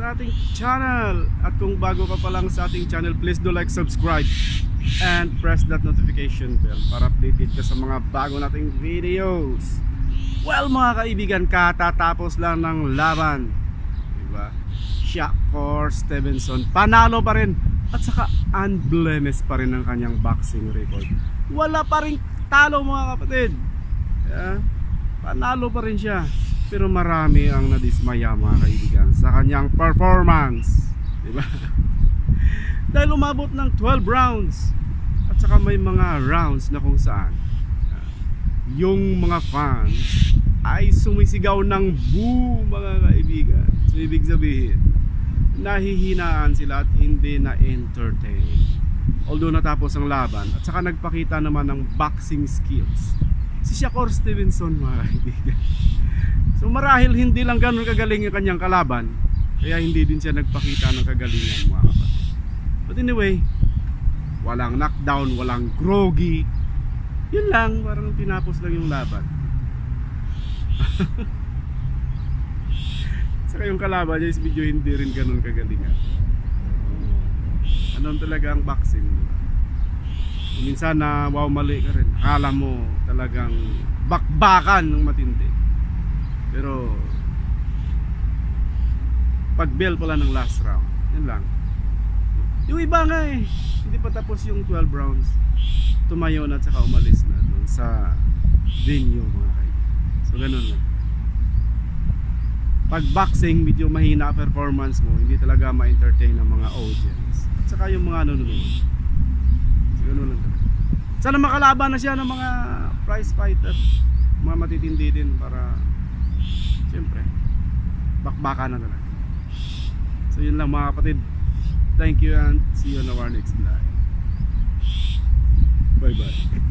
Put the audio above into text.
sa ating channel. At kung bago ka pa lang sa ating channel, please do like, subscribe, and press that notification bell para updated ka sa mga bago nating videos. Well mga kaibigan, katatapos lang ng laban, diba? Shakur Stevenson panalo pa rin at saka unblemished pa rin ang kanyang boxing record. Wala pa rin talo mga kapatid, yeah? Panalo pa rin siya. Pero marami ang nadismaya mga kaibigan sa kanyang performance, diba? Dahil umabot ng 12 rounds at saka may mga rounds na kung saan yung mga fans ay sumisigaw ng boo mga kaibigan. So ibig sabihin, nahihinaan sila at hindi na-entertain. Although natapos ang laban at saka nagpakita naman ng boxing skills si Shakur Stevenson mga kaibigan. So marahil hindi lang ganun kagaling yung kanyang kalaban, kaya hindi din siya nagpakita ng kagalingan mga kapatid. But anyway, walang knockdown, walang groggy. Yun lang, parang tinapos lang yung laban. Saka yung kalaban niya is medyo hindi rin ganun kagalingan. Anon talaga ang boxing. Minsan na wow, mali ka rin. Akala mo talagang bakbakan ng matindi. Pero pag-bell pala ng last round, yun lang. Yung iba nga hindi pa tapos yung 12 rounds, tumayo na at saka umalis na doon sa venue mga kaibigan. So ganun lang. Pag boxing, medyo mahina performance mo, hindi talaga ma-entertain ng mga audience at saka yung mga nanonood. So ganun lang talaga. Sana makalaban na siya ng mga prize fighter, mga matitindi din para siyempre bakbaka na talaga. So yun lang mga kapatid. Thank you and see you on our next vlog. Bye bye.